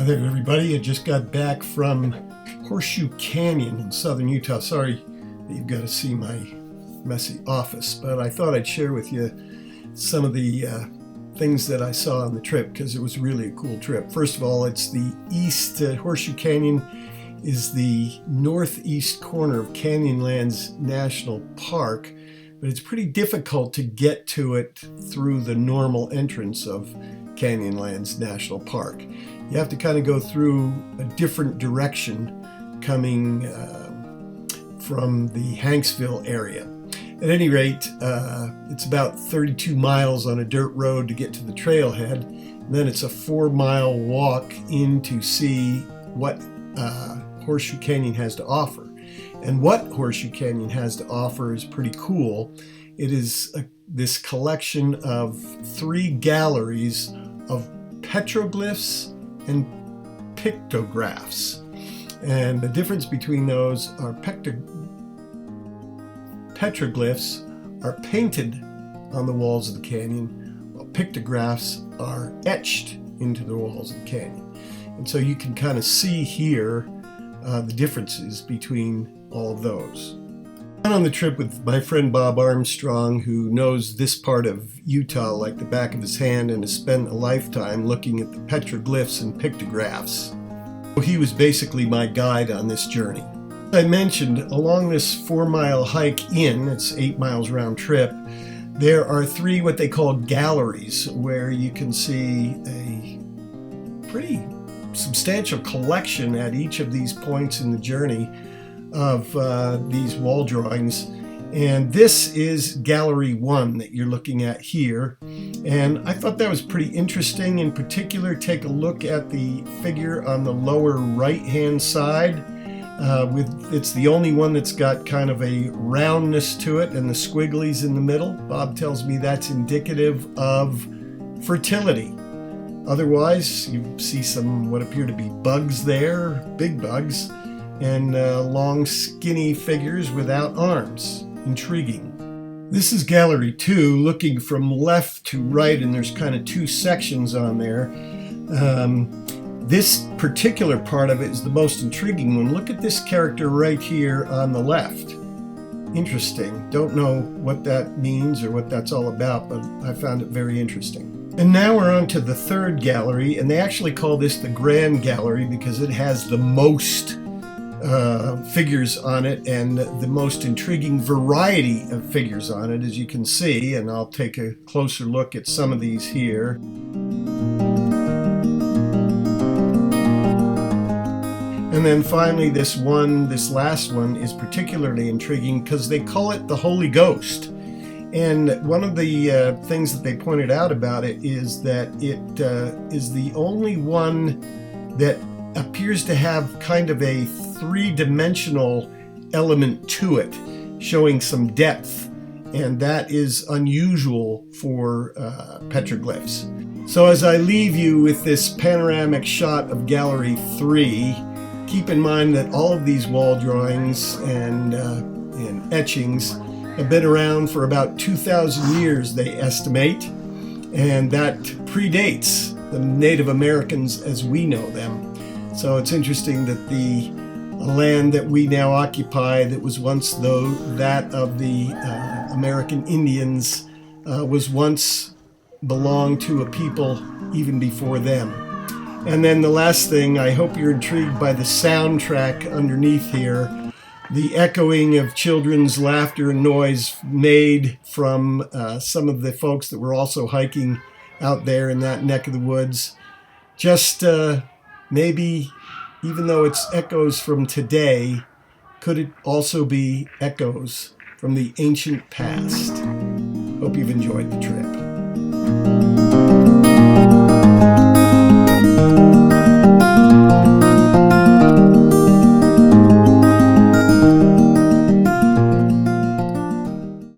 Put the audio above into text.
Hi there, everybody. I just got back from Horseshoe Canyon in southern Utah. Sorry that you've got to see my messy office, but I thought I'd share with you some of the things that I saw on the trip because it was really a cool trip. First of all, it's the east. Horseshoe Canyon is the northeast corner of Canyonlands National Park, but it's pretty difficult to get to it through the normal entrance of Canyonlands National Park. You have to kind of go through a different direction coming from the Hanksville area. At any rate, it's about 32 miles on a dirt road to get to the trailhead. And then it's a 4-mile walk in to see what Horseshoe Canyon has to offer. And what Horseshoe Canyon has to offer is pretty cool. It is this collection of 3 galleries of petroglyphs and pictographs. And the difference between those are petroglyphs are painted on the walls of the canyon, while pictographs are etched into the walls of the canyon. And so you can kind of see here the differences between all of those. I went on the trip with my friend Bob Armstrong, who knows this part of Utah like the back of his hand and has spent a lifetime looking at the petroglyphs and pictographs. He was basically my guide on this journey. As I mentioned, along this 4-mile hike in, it's 8 miles round trip, there are 3 what they call galleries where you can see a pretty substantial collection at each of these points in the journey of these wall drawings. And this is Gallery 1 that you're looking at here. And I thought that was pretty interesting. In particular, take a look at the figure on the lower right-hand side. It's the only one that's got kind of a roundness to it and the squigglies in the middle. Bob tells me that's indicative of fertility. Otherwise, you see some what appear to be bugs there, big bugs, and long skinny figures without arms. Intriguing. This is Gallery 2, looking from left to right, and there's kind of 2 sections on there. This particular part of it is the most intriguing one. Look at this character right here on the left. Interesting. Don't know what that means or what that's all about, but I found it very interesting. And now we're on to the 3rd gallery, and they actually call this the Grand Gallery because it has the most figures on it and the most intriguing variety of figures on it, as you can see, and I'll take a closer look at some of these here. And then finally this last one is particularly intriguing because they call it the Holy Ghost. And one of the things that they pointed out about it is that it is the only one that appears to have kind of a 3-dimensional element to it, showing some depth, and that is unusual for petroglyphs. So as I leave you with this panoramic shot of Gallery 3, keep in mind that all of these wall drawings and etchings have been around for about 2,000 years, they estimate, and that predates the Native Americans as we know them. So it's interesting that the land that we now occupy that was once that of the American Indians was once belonged to a people even before them. And then the last thing, I hope you're intrigued by the soundtrack underneath here. The echoing of children's laughter and noise made from some of the folks that were also hiking out there in that neck of the woods. Just maybe, even though it's echoes from today, could it also be echoes from the ancient past? Hope you've enjoyed the trip.